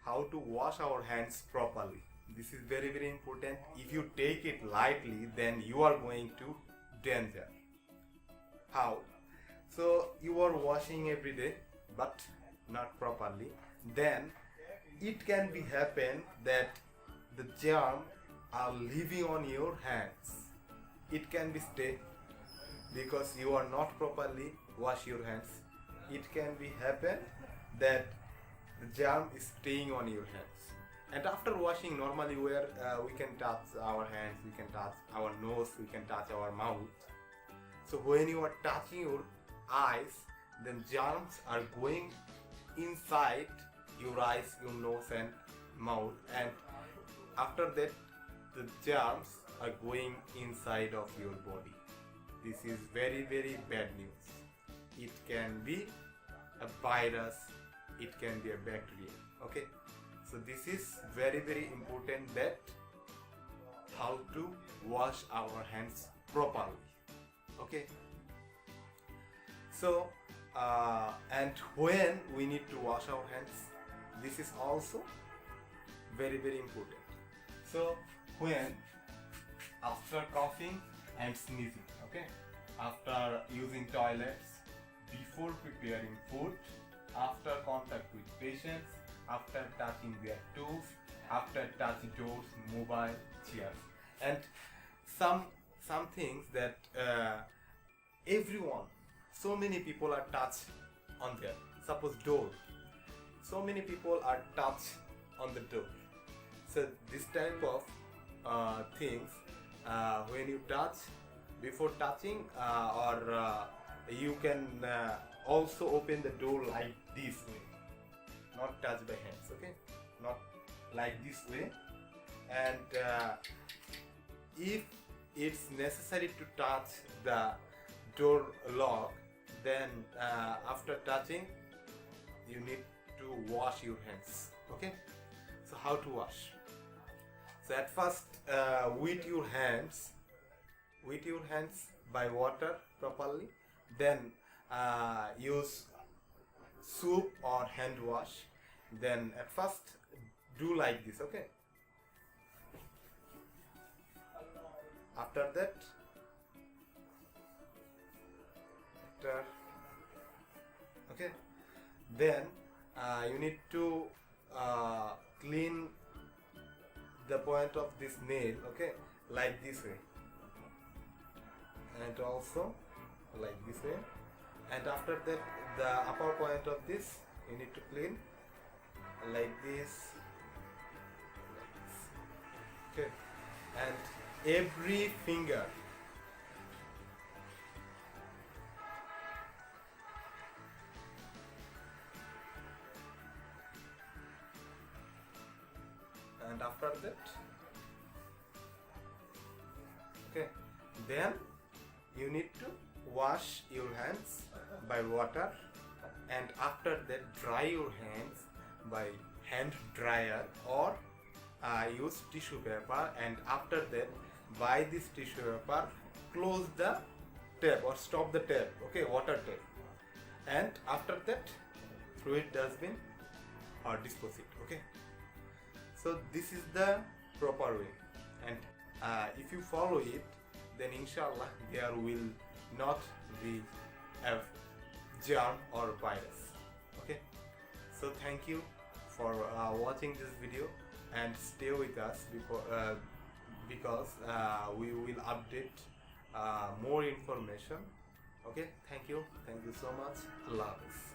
how to wash our hands properly. This is very important. If you take it lightly, then you are going to danger. How? So you are washing every day but not properly, then it can be happen that the germ are living on your hands. It can be stay because you are not properly wash your hands. It can be happen that the germ is staying on your hands. And after washing, normally where we can touch our hands, we can touch our nose, we can touch our mouth. So when you are touching your eyes, then germs are going inside your eyes, your nose and mouth, and after that the germs are going inside of your body. This is very bad news. It can be a virus, it can be a bacteria. Okay, so this is very important, that how to wash our hands properly. Okay, so and when we need to wash our hands, this is also very important. So when after coughing and sneezing, okay, after using toilets, before preparing food, after contact with patients, after touching their toes, after touching doors, mobile, chairs, and some things that everyone, so many people are touched on there. Suppose door, so many people are touched on the door. So this type of things, when you touch, before touching, or you can also open the door like this way, not touch by hands. Okay, not like this way. And if it's necessary to touch the door lock, then after touching you need to wash your hands. Okay, so how to wash? So at first, with your hands by water properly, then use soap or hand wash. Then at first do like this. Okay, after that, okay, then you need to clean the point of this nail, okay, like this way, and also like this way. And after that, the upper point of this you need to clean like this, okay, and every finger, and after that, okay, then you need to wash your hands by water, and after that dry your hands by hand dryer, or use tissue paper, and after that by this tissue paper close the tap or stop the tap, okay, water tap, and after that throw it dustbin or dispose it. Okay, so this is the proper way, and if you follow it, then inshallah there will not be a germ or virus. Okay, so thank you for watching this video, and stay with us because we will update more information. Okay, thank you so much. Allah Hafiz.